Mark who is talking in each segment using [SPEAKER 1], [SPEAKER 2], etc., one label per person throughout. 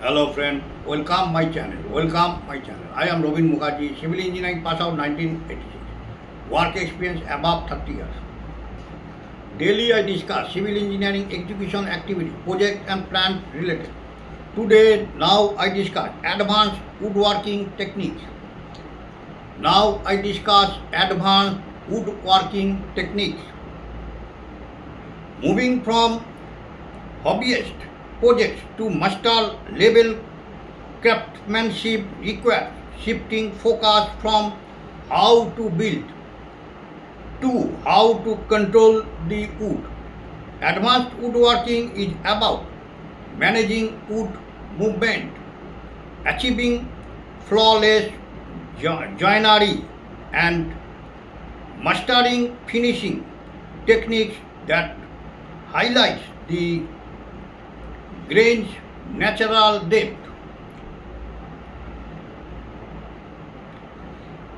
[SPEAKER 1] Hello friend, welcome my channel. Welcome my channel. I am Robin Mukherjee, civil engineering pass out 1986. Work experience above 30 years. Daily I discuss civil engineering execution activity, project and plan related. Today, now I discuss advanced woodworking techniques. Now I discuss advanced woodworking techniques. Moving from hobbyist projects to master level craftsmanship requires shifting focus from how to build to how to control the wood. Advanced woodworking is about managing wood movement, achieving flawless joinery, and mastering finishing techniques that highlights the grain's natural depth.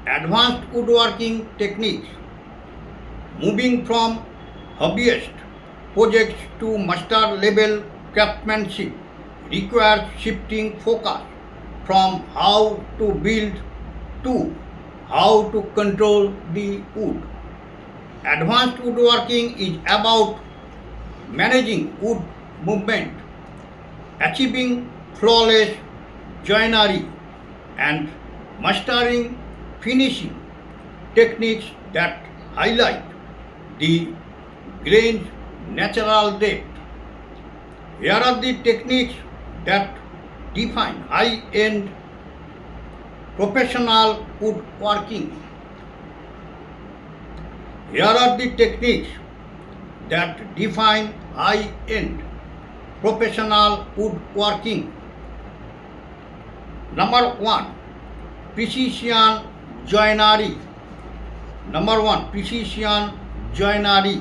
[SPEAKER 1] Advanced woodworking techniques. Moving from hobbyist projects to master level craftsmanship requires shifting focus from how to build to how to control the wood. Advanced woodworking is about managing wood movement, achieving flawless joinery, and mastering finishing techniques that highlight the grain's natural depth. Here are the techniques that define high-end professional woodworking. Here are the techniques that define high-end professional woodworking. Number 1, precision joinery. Number 1, precision joinery.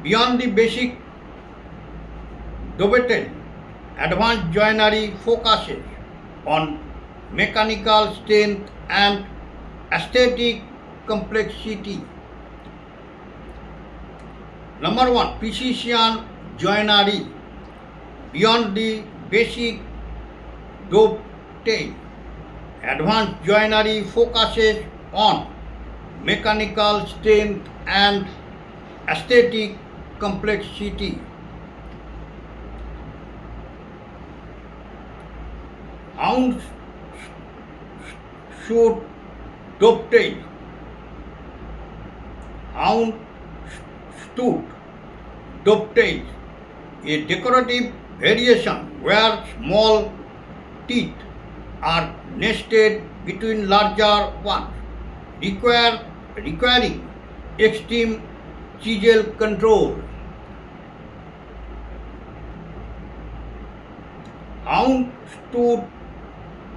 [SPEAKER 1] Beyond the basic Dovetail, advanced joinery focuses on mechanical strength and aesthetic complexity. Number 1, precision joinery. Beyond the basic dovetail, advanced joinery focuses on mechanical strength and aesthetic complexity. Houndstooth dovetail. Houndstooth dovetail, a decorative variation where small teeth are nested between larger ones, requiring extreme chisel control. Houndstooth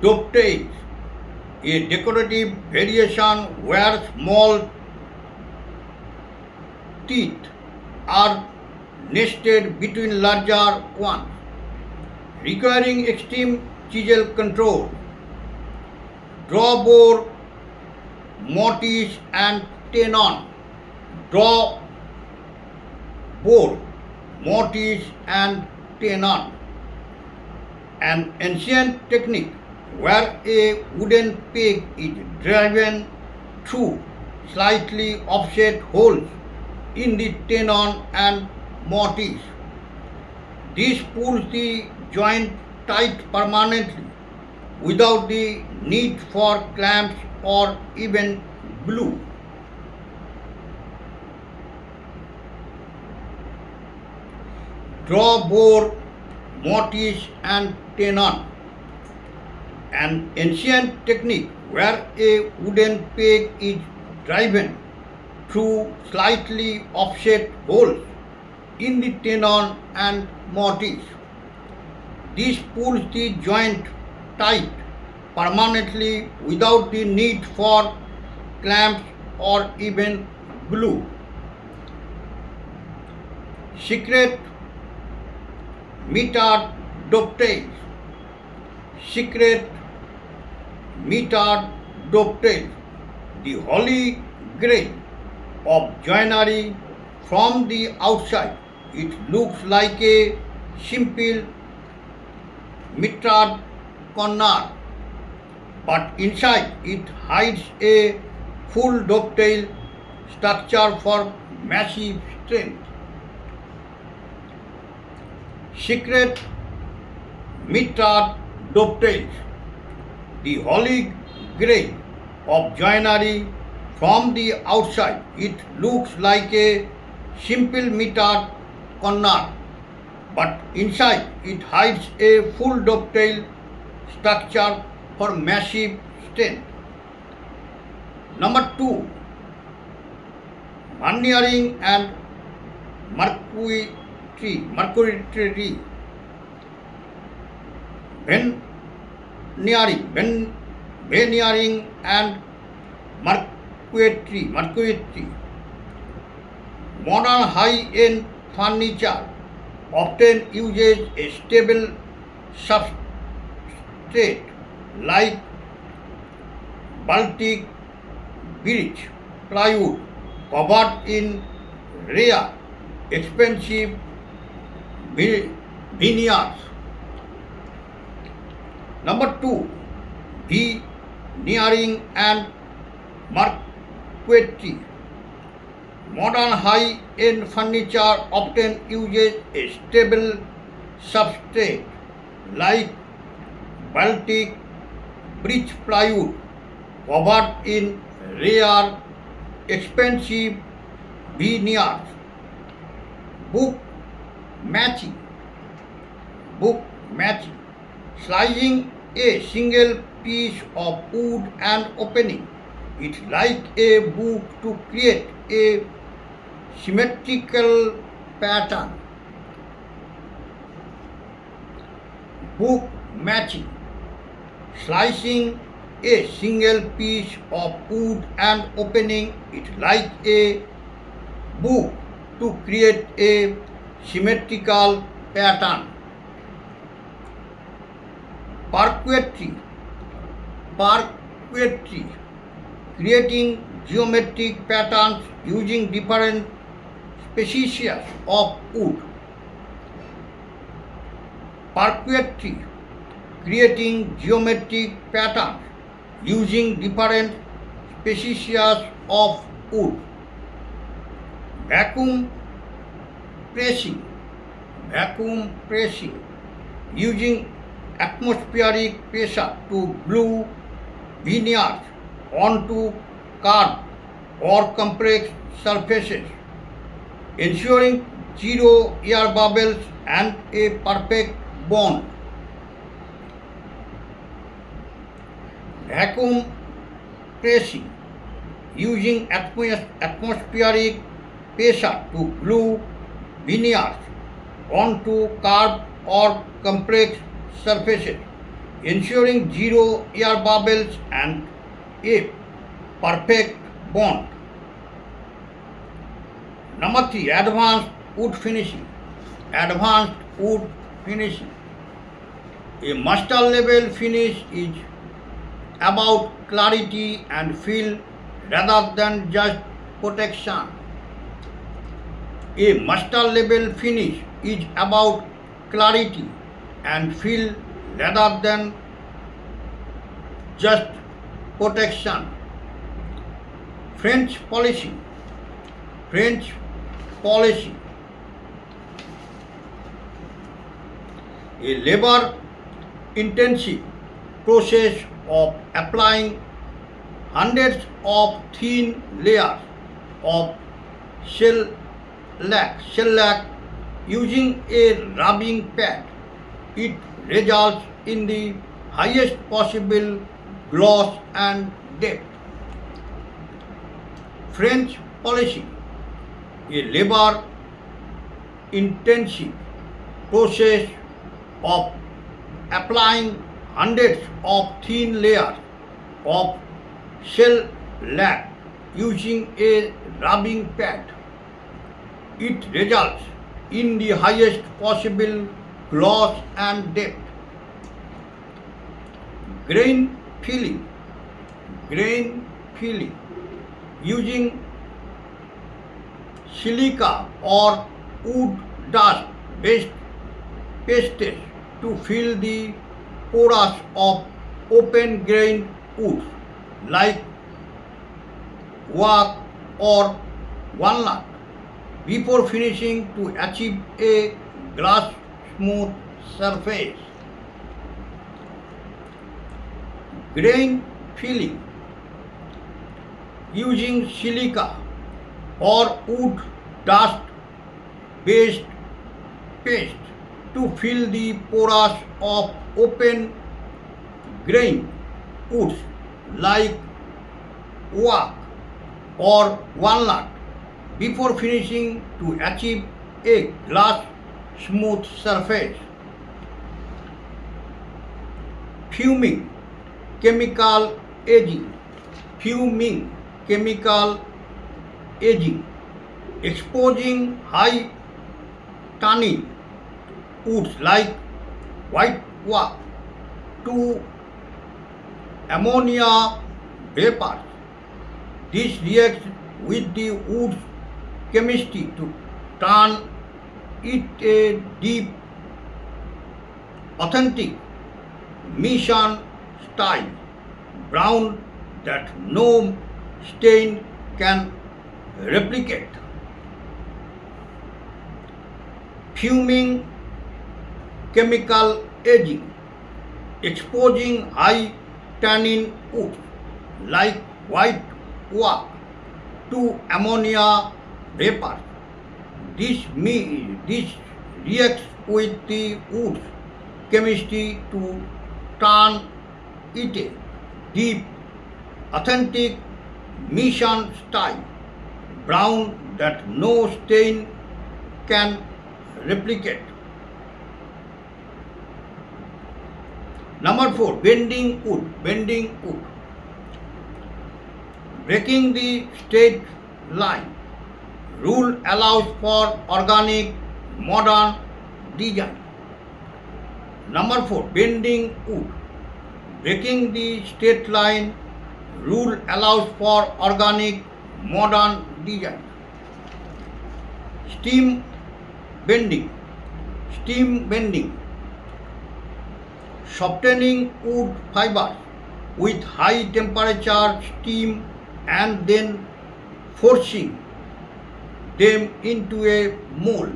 [SPEAKER 1] dovetails, a decorative variation where small teeth are nested between larger ones, requiring extreme chisel control. Draw bore mortise-and-tenon. Draw bore mortise-and-tenon, an ancient technique where a wooden peg is driven through slightly offset holes in the tenon and mortise. This pulls the joint tight permanently without the need for clamps or even glue. Draw bore mortise-and-tenon, an ancient technique where a wooden peg is driven through slightly offset holes in the tenon and mortise. This pulls the joint tight permanently without the need for clamps or even glue. Secret metered dovetails. Secret metered dovetails, the holy grail of joinery. From the outside, it looks like a simple mitred corner, but inside it hides a full dovetail structure for massive strength. Secret mitred dovetails, the holy grail of joinery. From the outside, it looks like a simple mitred corner, but inside it hides a full dovetail structure for massive strength. Number 2, veneering and mercury. Veneering and mercury. Modern high-end furniture often uses a stable substrate like Baltic birch plywood covered in rare, expensive veneers. Number 2, veneering and mercury. Modern high-end furniture often uses a stable substrate like Baltic birch plywood covered in rare, expensive veneers. Book matching. Slicing a single piece of wood and opening it like a book to create a symmetrical pattern. Book matching. Slicing a single piece of wood and opening it like a book to create a symmetrical pattern. Perquetry. Creating geometric patterns using different species of wood. Perquetry. Creating geometric patterns using different species of wood. Vacuum pressing. Using atmospheric pressure to glue veneers onto curved or compressed surfaces, ensuring zero air bubbles and a perfect bond. Vacuum pressing. Using atmospheric pressure to glue veneers onto curved or compressed surfaces, ensuring zero air bubbles and a perfect bond. Number 3, advanced wood finishing. A master level finish is about clarity and feel rather than just protection. A master level finish is about clarity and feel rather than just protection. French polishing. A labor intensive process of applying hundreds of thin layers of shellac using a rubbing pad. It results in the highest possible gloss and depth. French polishing. A labor intensive process of applying hundreds of thin layers of shellac using a rubbing pad. It results in the highest possible gloss and depth. Grain filling. Using silica or wood dust based pastes to fill the porous of open-grained wood like oak or walnut before finishing to achieve a glass smooth surface. Grain filling using silica or wood dust based paste to fill the pores of open grain woods like oak or walnut before finishing to achieve a glass smooth surface. Fuming chemical aging. Fuming chemical aging. Exposing high tannin woods like white oak to ammonia vapor. This reacts with the wood's chemistry to turn it a deep, authentic mission style brown that no stain can replicate. Fuming chemical aging. Exposing high tannin wood like white oak to ammonia vapor. This reacts with the wood's chemistry to turn it a deep, authentic mission style brown that no stain can replicate. Number 4, bending wood. Bending wood. Breaking the straight line rule allows for organic modern design. Number 4, bending wood. Breaking the straight line rule allows for organic modern design. Steam bending. Steam bending. Softening wood fibers with high temperature steam and then forcing them into a mold.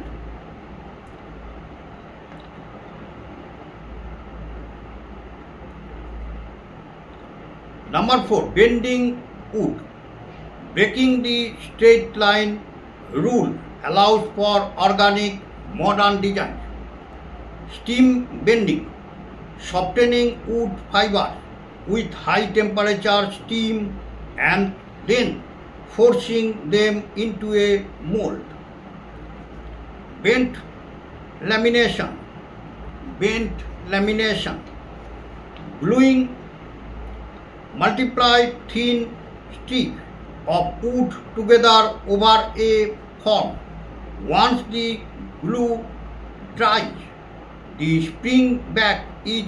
[SPEAKER 1] Number 4, bending wood. Breaking the straight line rule allows for organic modern design. Steam bending. Softening wood fibers with high temperature steam and then forcing them into a mold. Bent lamination. Bent lamination. Gluing multiplied thin strips of wood together over a form. Once the glue dries, the spring back is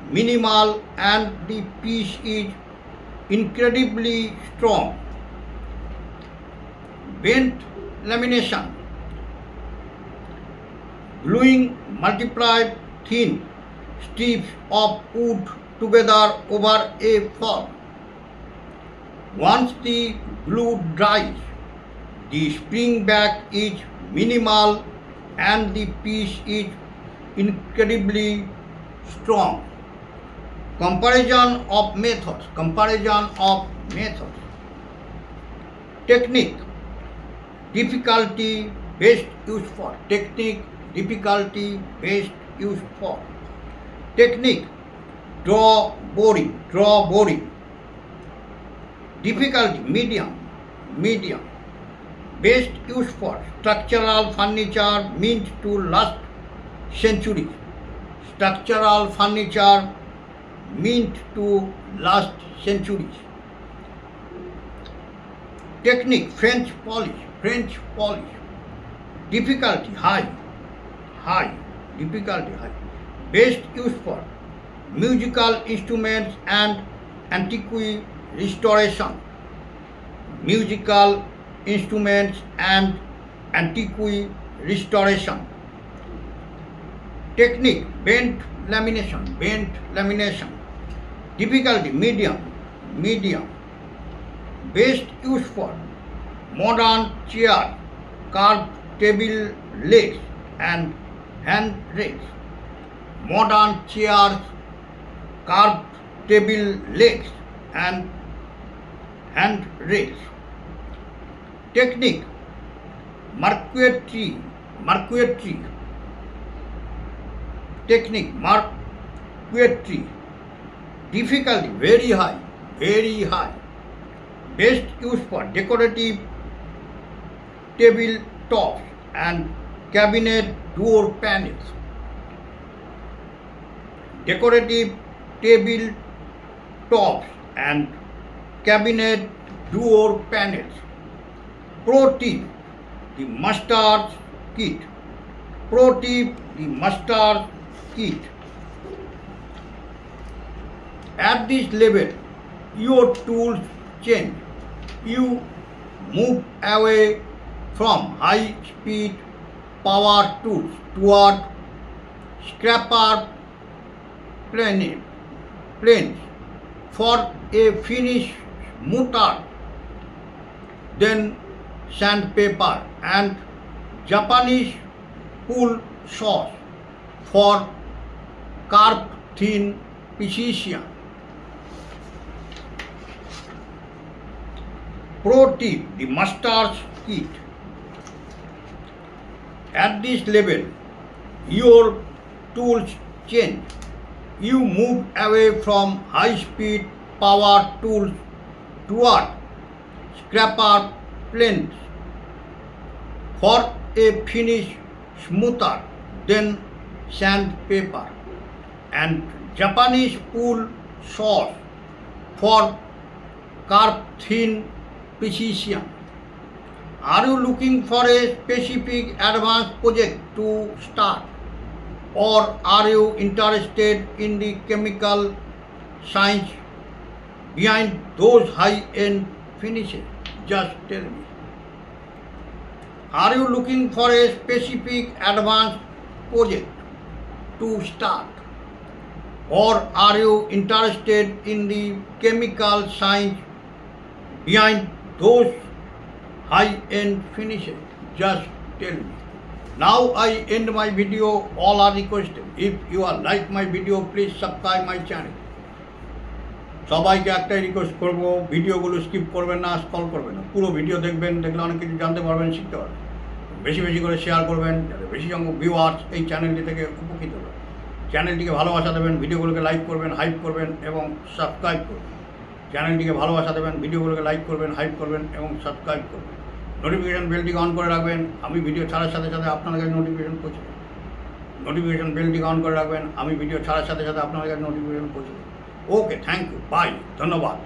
[SPEAKER 1] minimal and the piece is incredibly strong. Bent lamination. Gluing multiplied thin strips of wood together over a form. Once the glue dries, the spring back is minimal and the piece is incredibly strong. Comparison of methods. Comparison of methods. Technique. Difficulty best used for. Technique. Difficulty best used for. Technique. Draw boring. Draw boring. Difficulty medium. Medium. Best used for structural furniture meant to last centuries. Structural furniture meant to last centuries. Technique French polish. French polish. Difficulty high. High. Difficulty high. Best used for musical instruments and antiquity restoration. Musical instruments and antiquity restoration. Technique bent lamination, bent lamination. Difficulty medium. Best used for modern chair, curved table legs and handrails. Modern chairs, curved table legs and handrails. Technique mercury technique mercury. Difficulty very high. Best used for decorative table tops and cabinet door panels. Decorative table tops and cabinet door panels. Pro tip, the mustard kit. At this level, your tools change. You move away from high-speed power tools toward scraper planes for a finish smoother than sandpaper, and Japanese pull saws for carved thin precision. Pro tip, the mustard kit. At this level, your tools change. You move away from high-speed power tools toward scraper planes for a finish smoother than sandpaper, and Japanese pull saws for carved thin precision. Are you looking for a specific advanced project to start, or are you interested in the chemical science behind those high-end finishes? Just tell me. Are you looking for a specific advanced project to start, or are you interested in the chemical science behind those high-end finishes? Just tell me. Now I end my video. All are requested. If you are like my video, please subscribe my channel. সবাইকে একটাই request করবো, ভিডিওগুলো skip করবেন না, scroll করবেন না, পুরো video দেখবেন, দেখলে অনেক কিছু জানতে পারবেন, শিখতে পারবেন। বেশি করে শেয়ার করবেন, যাতে বেশি সংখ্যক ভিউয়ার্স এই চ্যানেলটি থেকে উপকৃত হবে। চ্যানেলটিকে ভালোবাসা দেবেন, ভিডিওগুলোকে লাইক করবেন, হাইপ করবেন এবং সাবস্ক্রাইব করবেন। চ্যানেলটিকে ভালোবাসা দেবেন, ভিডিওগুলোকে লাইক করবেন, হাইপ করবেন এবং সাবস্ক্রাইব করবেন। নোটিফিকেশন বেলটিকে অন করে রাখবেন, আমি ভিডিও ছাড়ার সাথে সাথে আপনার কাছে নোটিফিকেশন পৌঁছে দেবেন। নোটিফিকেশন বেলটিকে অন করে রাখবেন, আমি ভিডিও ছাড়ার সাথে সাথে আপনার কাছে নোটিফিকেশন পৌঁছে দেবেন। ওকে, থ্যাংক ইউ, বাই, ধন্যবাদ।